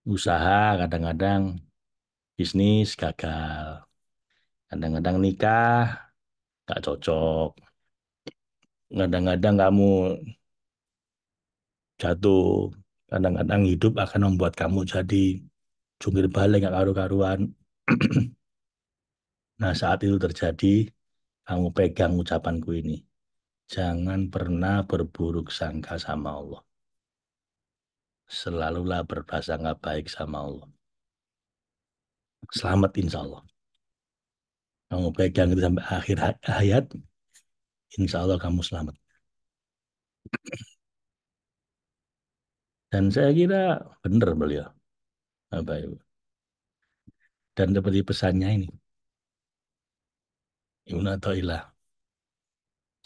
Usaha kadang-kadang bisnis gagal. Kadang-kadang nikah nggak cocok. Kadang-kadang kamu jatuh. Kadang-kadang hidup akan membuat kamu jadi jungkir balik nggak karu-karuan. Nah, saat itu terjadi, kamu pegang ucapanku ini. Jangan pernah berburuk sangka sama Allah. Selalulah berprasangka baik sama Allah. Selamat insya Allah. Kamu pegang itu sampai akhir hayat, insya Allah kamu selamat. Dan saya kira benar beliau. Bapak Ibu. Dan seperti pesannya ini, Ibnu Athaillah,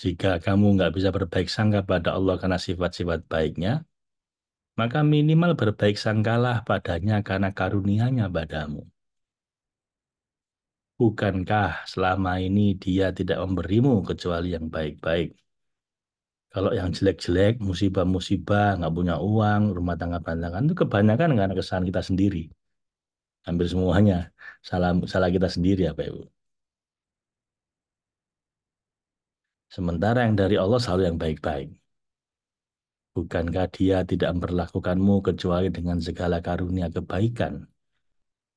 jika kamu nggak bisa berbaik sangka pada Allah karena sifat-sifat baiknya, maka minimal berbaik sangkalah padanya karena karunia-Nya padamu. Bukankah selama ini dia tidak memberimu kecuali yang baik-baik? Kalau yang jelek-jelek, musibah-musibah, nggak punya uang, rumah tangga berantakan, itu kebanyakan karena kesalahan kita sendiri. Hampir semuanya salah salah kita sendiri ya Pak Ibu. Sementara yang dari Allah selalu yang baik-baik. Bukankah dia tidak memperlakukanmu kecuali dengan segala karunia kebaikan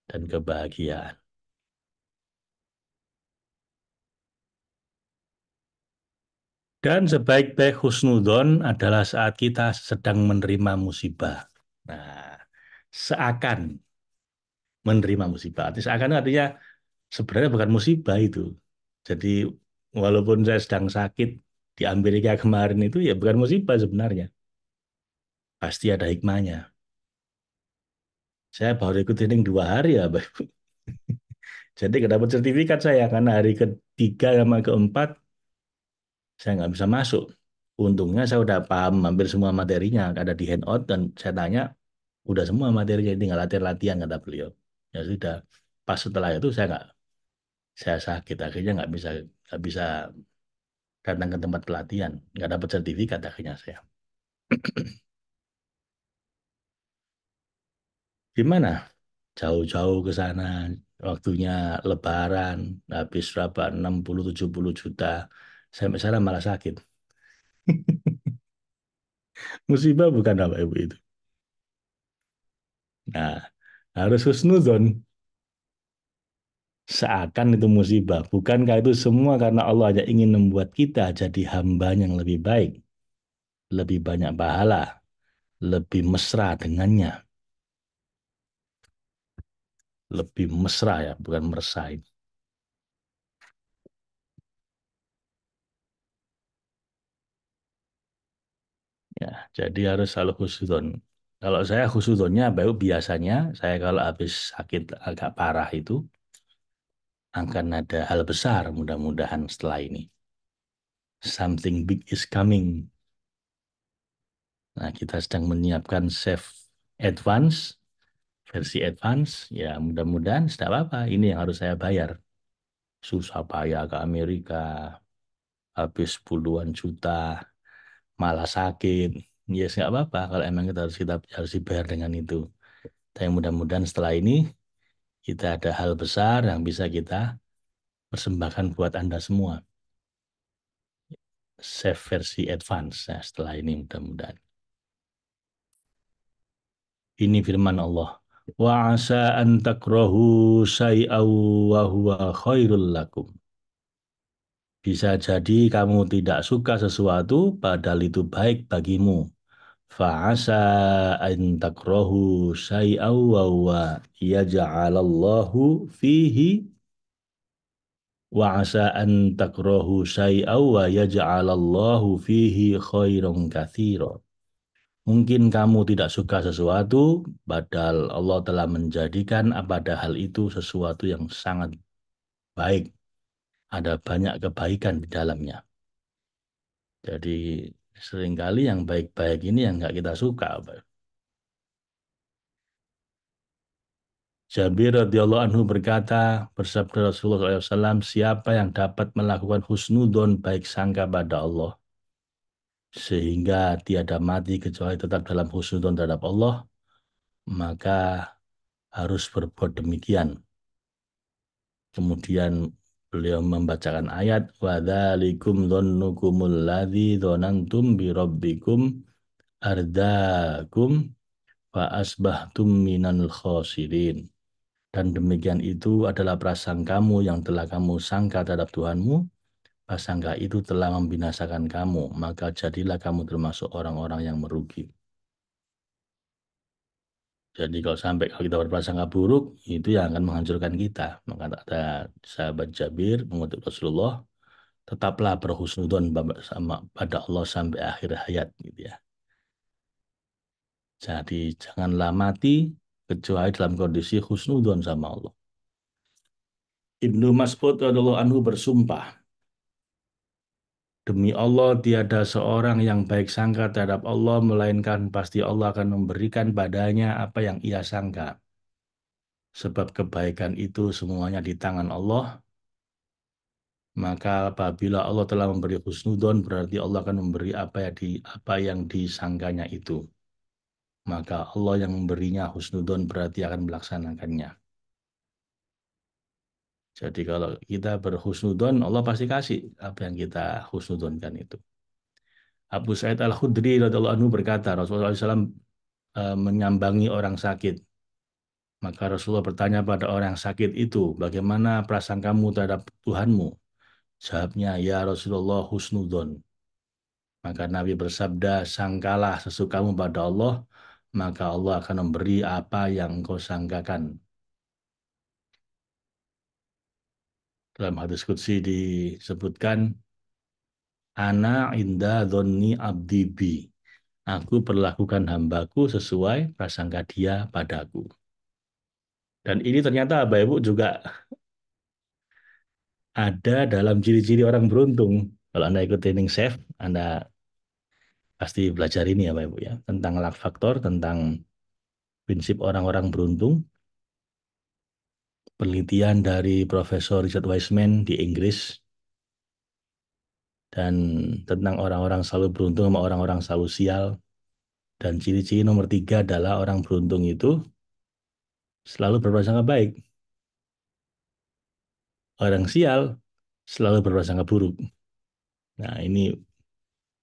dan kebahagiaan? Dan sebaik-baik husnudon adalah saat kita sedang menerima musibah. Nah, seakan menerima musibah. Seakan artinya sebenarnya bukan musibah itu. Jadi walaupun saya sedang sakit di Amerika kemarin itu ya bukan musibah sebenarnya. Pasti ada hikmahnya. Saya baru ikut training 2 hari ya, Pak. Jadi nggak dapat sertifikat saya karena hari ketiga sama keempat saya nggak bisa masuk. Untungnya saya udah paham hampir semua materinya ada di handout dan saya tanya udah semua materinya tinggal latihan-latihan kata beliau. Ya sudah. Pas setelah itu saya sakit akhirnya nggak bisa datang ke tempat pelatihan nggak dapat sertifikat akhirnya saya. Gimana? Jauh-jauh ke sana waktunya Lebaran habis berapa 60-70 juta sampai sana malah sakit. Musibah bukan apa ibu itu. Nah, harus husnuzon. Seakan itu musibah. Bukankah itu semua karena Allah hanya ingin membuat kita jadi hamba yang lebih baik, lebih banyak pahala, lebih mesra dengannya, lebih mesra ya, bukan meresain. Ya, jadi harus selalu husnuzon. Kalau saya husnuzonnya baru biasanya saya kalau habis sakit agak parah itu akan ada hal besar mudah-mudahan setelah ini. Something big is coming. Nah, kita sedang menyiapkan save advance, versi advance. Ya, mudah-mudahan tidak apa-apa. Ini yang harus saya bayar. Susah payah ke Amerika, habis puluhan juta, malah sakit. Ya, yes, nggak apa-apa kalau emang kita harus dibayar dengan itu. Dan mudah-mudahan setelah ini kita ada hal besar yang bisa kita persembahkan buat Anda semua. Save versi advance ya, setelah ini mudah-mudahan. Ini firman Allah. Wa asa an takrahu syai'aw wa huwa khairul lakum. Bisa jadi kamu tidak suka sesuatu padahal itu baik bagimu. Fa'asa an takrahu syai'aw wa huwa yaj'alallahu fihi wa asa an takrahu syai'aw wa yaj'alallahu fihi khairan katsira. Mungkin kamu tidak suka sesuatu, padahal Allah telah menjadikan pada hal itu sesuatu yang sangat baik. Ada banyak kebaikan di dalamnya. Jadi seringkali yang baik-baik ini yang nggak kita suka. Jabir radhiyallahu anhu berkata, bersabda Rasulullah SAW, siapa yang dapat melakukan husnudon baik sangka pada Allah, sehingga tiada mati kecuali tetap dalam husnudon terhadap Allah, maka harus berbuat demikian. Kemudian beliau membacakan ayat wadzalikum dzannukumul ladzi dzanantum bi rabbikum ardakum fa asbahtum minal khasirin. Dan demikian itu adalah prasangkamu yang telah kamu sangka terhadap Tuhanmu, prasangka itu telah membinasakan kamu, maka jadilah kamu termasuk orang-orang yang merugi. Jadi kalau kita berprasangka buruk, itu yang akan menghancurkan kita. Maka ada sahabat Jabir mengutip Rasulullah, tetaplah berhusnudon sama pada Allah sampai akhir hayat gitu ya. Jadi janganlah mati kecuali dalam kondisi husnudon sama Allah. Ibnu Mas'ud radhiyallahu anhu bersumpah, demi Allah tiada seorang yang baik sangka terhadap Allah melainkan pasti Allah akan memberikan padanya apa yang ia sangka. Sebab kebaikan itu semuanya di tangan Allah. Maka apabila Allah telah memberi husnudon, berarti Allah akan memberi apa yang disangkanya itu. Maka Allah yang memberinya husnudon berarti akan melaksanakannya. Jadi kalau kita berhusnudon, Allah pasti kasih apa yang kita husnudonkan itu. Abu Sa'id Al-Khudri radhiyallahu anhu berkata, Rasulullah SAW menyambangi orang sakit. Maka Rasulullah bertanya pada orang yang sakit itu, bagaimana perasaan kamu terhadap Tuhanmu? Jawabnya, ya Rasulullah husnudon. Maka Nabi bersabda, sangkalah sesukamu pada Allah, maka Allah akan memberi apa yang engkau sangkakan. Dalam hadis qudsi disebutkan, Ana inda dhonni abdi bi. Aku perlakukan hambaku sesuai prasangka dia padaku. Dan ini ternyata Bapak Ibu juga ada dalam ciri-ciri orang beruntung. Kalau Anda ikut training chef, Anda pasti belajar ini ya Bapak Ibu ya. Tentang luck faktor, tentang prinsip orang-orang beruntung. Penelitian dari Profesor Richard Wiseman di Inggris. Dan tentang orang-orang selalu beruntung sama orang-orang selalu sial. Dan ciri-ciri nomor 3 adalah orang beruntung itu selalu berprasangka baik. Orang sial selalu berprasangka buruk. Nah, ini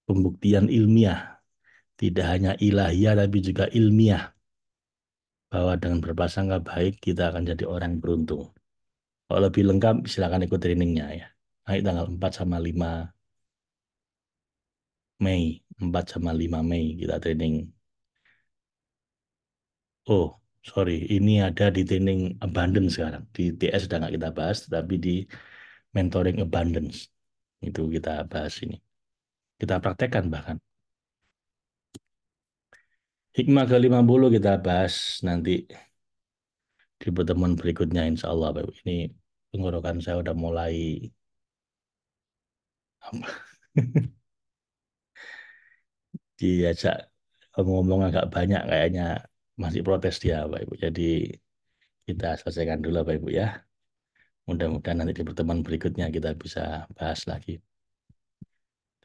pembuktian ilmiah. Tidak hanya ilahiyah tapi juga ilmiah. Bahwa dengan berprasangka baik kita akan jadi orang yang beruntung. Kalau lebih lengkap silakan ikut trainingnya ya. Nanti tanggal 4 sama 5 Mei. 4 sama 5 Mei kita training. Oh, sorry. Ini ada di training abundance sekarang. Di TS sudah nggak kita bahas, tapi di mentoring abundance. Itu kita bahas ini. Kita praktekkan bahkan. Hikmah ke-50 kita bahas nanti di pertemuan berikutnya insya Allah. Ini tenggorokan saya udah mulai diajak ngomong agak banyak kayaknya masih protes dia Pak Ibu. Jadi kita selesaikan dulu Pak Ibu ya. Mudah-mudahan nanti di pertemuan berikutnya kita bisa bahas lagi.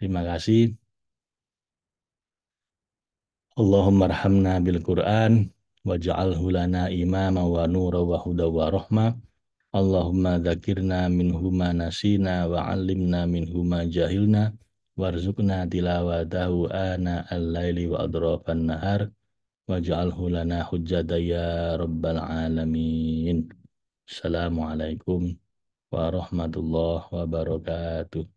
Terima kasih. Allahumma rahamna bil Quran waj'alhu lana imama wa nura wa huda wa rahmah. Allahumma dzakirna minhu ma nasina wa 'allimna minhu ma jahilna warzuqna tilawatahu ana al-laili wa adrafan nahar waj'alhu lana hujjatan ya rabbal alamin. Assalamualaikum warahmatullahi wabarakatuh.